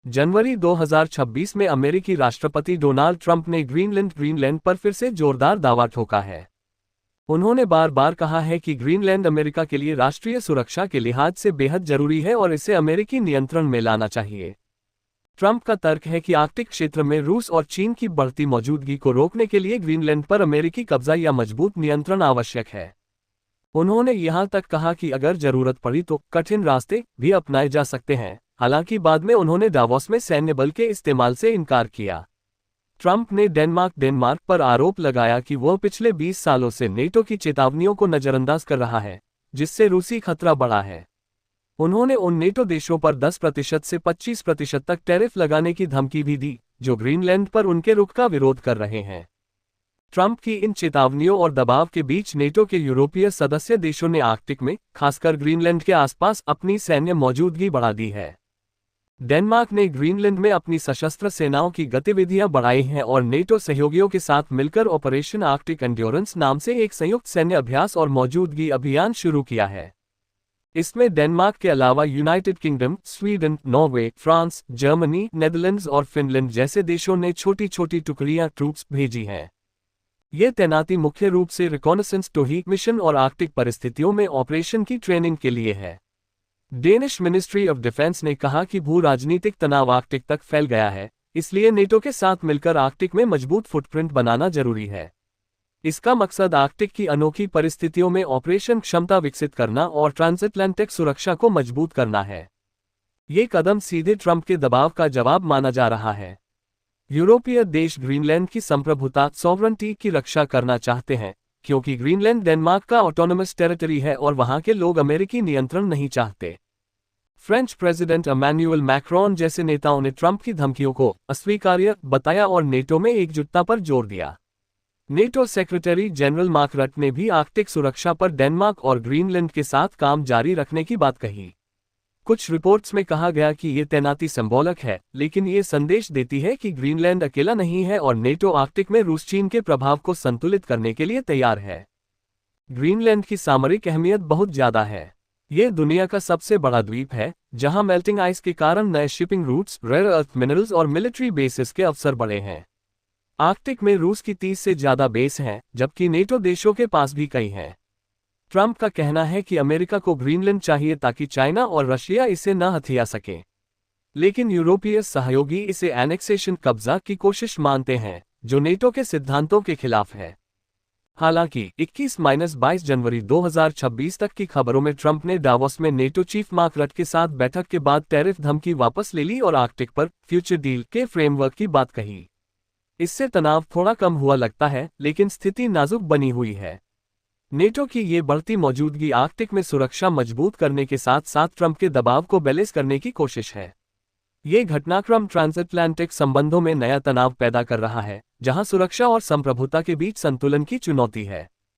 जनवरी 2026 में अमेरिकी राष्ट्रपति डोनाल्ड ट्रंप ने ग्रीनलैंड पर फिर से जोरदार दावा ठोका है। उन्होंने बार बार कहा है कि ग्रीनलैंड अमेरिका के लिए राष्ट्रीय सुरक्षा के लिहाज से बेहद जरूरी है और इसे अमेरिकी नियंत्रण में लाना चाहिए। ट्रंप का तर्क है कि आर्कटिक क्षेत्र में रूस और चीन की बढ़ती मौजूदगी को रोकने के लिए ग्रीनलैंड पर अमेरिकी कब्जा या मजबूत नियंत्रण आवश्यक है। उन्होंने यहां तक कहा कि अगर जरूरत पड़ी तो कठिन रास्ते भी अपनाए जा सकते हैं। हालांकि बाद में उन्होंने दावोस में सैन्य बल के इस्तेमाल से इनकार किया। ट्रंप ने डेनमार्क पर आरोप लगाया कि वह पिछले 20 सालों से नेटो की चेतावनियों को नजरअंदाज कर रहा है, जिससे रूसी खतरा बढ़ा है। उन्होंने उन नेटो देशों पर 10% से 25% तक टैरिफ लगाने की धमकी भी दी, जो ग्रीनलैंड पर उनके रुख का विरोध कर रहे हैं। ट्रंप की इन चेतावनियों और दबाव के बीच नेटो के यूरोपीय सदस्य देशों ने आर्कटिक में, खासकर ग्रीनलैंड के आसपास, अपनी सैन्य मौजूदगी बढ़ा दी है। डेनमार्क ने ग्रीनलैंड में अपनी सशस्त्र सेनाओं की गतिविधियां बढ़ाई हैं और नेटो सहयोगियों के साथ मिलकर ऑपरेशन आर्कटिक एंड्योरेंस नाम से एक संयुक्त सैन्य अभ्यास और मौजूदगी अभियान शुरू किया है। इसमें डेनमार्क के अलावा United kingdom, Sweden, Norway, France, Germany, Netherlands और फिनलैंड जैसे देशों ने छोटी छोटी टुकड़ियां ट्रूप्स भेजी हैं। ये तैनाती मुख्य रूप से रिकॉनेसेंस टोही मिशन और आर्कटिक परिस्थितियों में ऑपरेशन की ट्रेनिंग के लिए है। डेनिश मिनिस्ट्री ऑफ डिफेंस ने कहा कि भू राजनीतिक तनाव आर्कटिक तक फैल गया है, इसलिए नेटो के साथ मिलकर आर्कटिक में मजबूत फुटप्रिंट बनाना जरूरी है। इसका मकसद आर्कटिक की अनोखी परिस्थितियों में ऑपरेशन क्षमता विकसित करना और ट्रांसएटलांटिक सुरक्षा को मजबूत करना है। ये कदम सीधे ट्रंप के दबाव का जवाब माना जा रहा है। यूरोपीय देश ग्रीनलैंड की संप्रभुता सॉवरेनिटी की रक्षा करना चाहते हैं, क्योंकि ग्रीनलैंड डेनमार्क का ऑटोनोमस टेरिटरी है और वहां के लोग अमेरिकी नियंत्रण नहीं चाहते। फ्रेंच प्रेसिडेंट इमैनुअल मैक्रोन जैसे नेताओं ने ट्रंप की धमकियों को अस्वीकार्य बताया और नेटो में एकजुटता पर जोर दिया। नेटो सेक्रेटरी जनरल मार्क रट ने भी आर्कटिक सुरक्षा पर डेनमार्क और ग्रीनलैंड के साथ काम जारी रखने की बात कही। कुछ रिपोर्ट्स में कहा गया कि ये तैनाती सिंबॉलिक है, लेकिन ये संदेश देती है कि ग्रीनलैंड अकेला नहीं है और नेटो आर्कटिक में रूस चीन के प्रभाव को संतुलित करने के लिए तैयार है। ग्रीनलैंड की सामरिक अहमियत बहुत ज्यादा है। ये दुनिया का सबसे बड़ा द्वीप है, जहां मेल्टिंग आइस के कारण नए shipping routes, rare earth minerals और मिलिट्री बेसिस के अवसर बढ़े हैं। आर्कटिक में रूस की 30 से ज्यादा बेस हैं, जबकि नेटो देशों के पास भी कई हैं। ट्रंप का कहना है कि अमेरिका को ग्रीनलैंड चाहिए ताकि चाइना और रशिया इसे न हथिया सके, लेकिन यूरोपीय सहयोगी इसे एनेक्सेशन कब्जा की कोशिश मानते हैं, जो नेटो के सिद्धांतों के खिलाफ है। हालांकि 21-22 जनवरी 2026 तक की खबरों में ट्रंप ने डावोस में नेटो चीफ मार्क रट के साथ बैठक के बाद टैरिफ धमकी वापस ले ली और आर्कटिक पर फ्यूचर डील के फ्रेमवर्क की बात कही। इससे तनाव थोड़ा कम हुआ लगता है, लेकिन स्थिति नाजुक बनी हुई है। नेटो की ये बढ़ती मौजूदगी आर्कटिक में सुरक्षा मजबूत करने के साथ साथ ट्रंप के दबाव को बैलेंस करने की कोशिश है। ये घटनाक्रम ट्रांसएटलांटिक संबंधों में नया तनाव पैदा कर रहा है, जहां सुरक्षा और संप्रभुता के बीच संतुलन की चुनौती है।